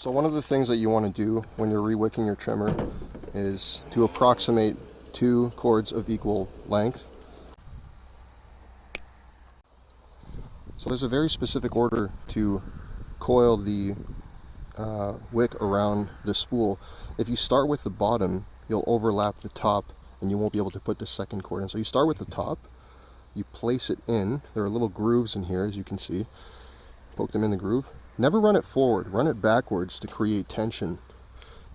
So one of the things that you want to do when you're re-wicking your trimmer is to approximate 2 cords of equal length. So there's a very specific order to coil the wick around the spool. If you start with the bottom, you'll overlap the top and you won't be able to put the second cord in. So you start with the top, you place it in. There are little grooves in here, as you can see. Poke them in the groove. Never run it forward, run it backwards to create tension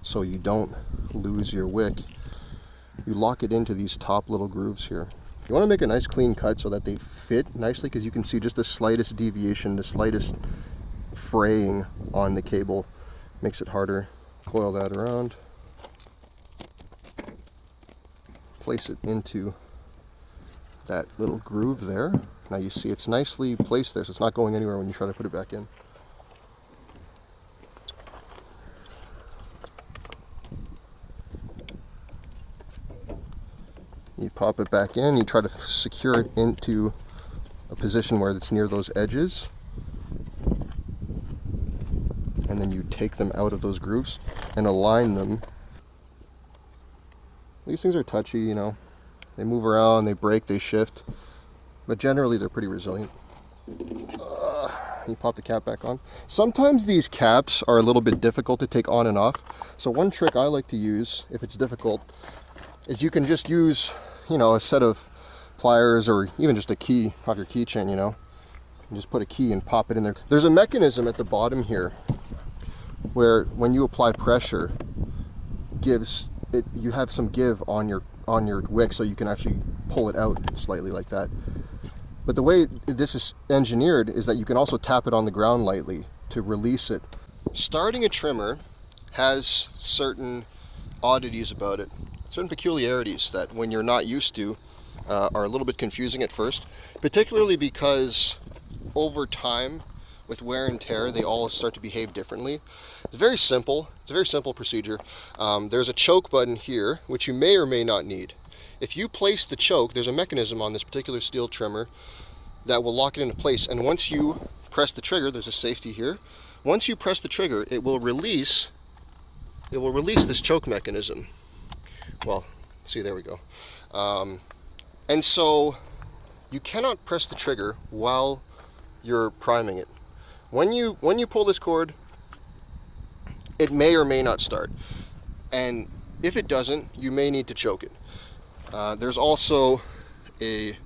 so you don't lose your wick. You lock it into these top little grooves here. You want to make a nice clean cut so that they fit nicely, because you can see just the slightest deviation, the slightest fraying on the cable makes it harder. Coil that around. Place it into that little groove there. Now you see it's nicely placed there, so it's not going anywhere when you try to put it back in. You pop it back in, you try to secure it into a position where it's near those edges. And then you take them out of those grooves and align them. These things are touchy, you know. They move around, they break, they shift. But generally they're pretty resilient. You pop the cap back on. Sometimes these caps are a little bit difficult to take on and off. So one trick I like to use, if it's difficult, is you can just use, you know, a set of pliers or even just a key off your keychain, you know. And just put a key and pop it in there. There's a mechanism at the bottom here where when you apply pressure, you have some give on your wick, so you can actually pull it out slightly like that. But the way this is engineered is that you can also tap it on the ground lightly to release it. Starting a trimmer has certain oddities about it, certain peculiarities that when you're not used to are a little bit confusing at first, particularly because over time, with wear and tear, they all start to behave differently. It's very simple. It's a very simple procedure. There's a choke button here, which you may or may not need. If you place the choke, there's a mechanism on this particular Stihl trimmer that will lock it into place. And once you press the trigger, there's a safety here. Once you press the trigger, it will release this choke mechanism. Well, see, there we go. And so you cannot press the trigger while you're priming it. When you pull this cord, it may or may not start. And if it doesn't, you may need to choke it. There's also a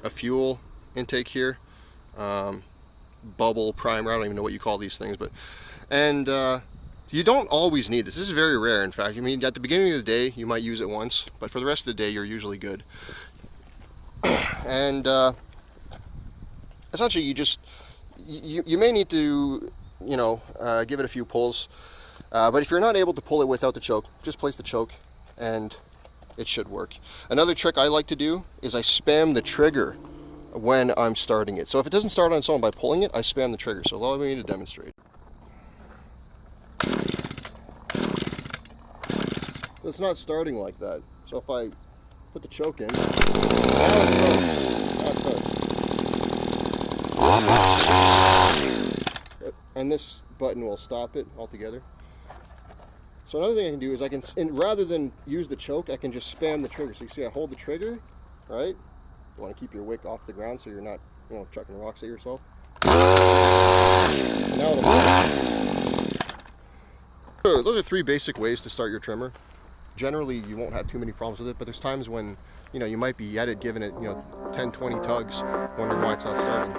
fuel intake here, bubble primer, I don't even know what you call these things, but you don't always need this. This is very rare, in fact. I mean, at the beginning of the day, you might use it once, but for the rest of the day, you're usually good. And essentially, you may need to, you know, give it a few pulls. But if you're not able to pull it without the choke, just place the choke and it should work. Another trick I like to do is I spam the trigger when I'm starting it. So if it doesn't start on its own by pulling it, I spam the trigger. So allow me to demonstrate. It's not starting like that. So if I put the choke in, now it starts. Now it starts. And this button will stop it altogether. So another thing I can do is rather than use the choke, I can just spam the trigger. So you see I hold the trigger, right? You want to keep your wick off the ground so you're not, you know, chucking rocks at yourself. Now it'll so those are 3 basic ways to start your trimmer. Generally, you won't have too many problems with it, but there's times when, you know, you might be at it, giving it, you know, 10, 20 tugs, wondering why it's not starting.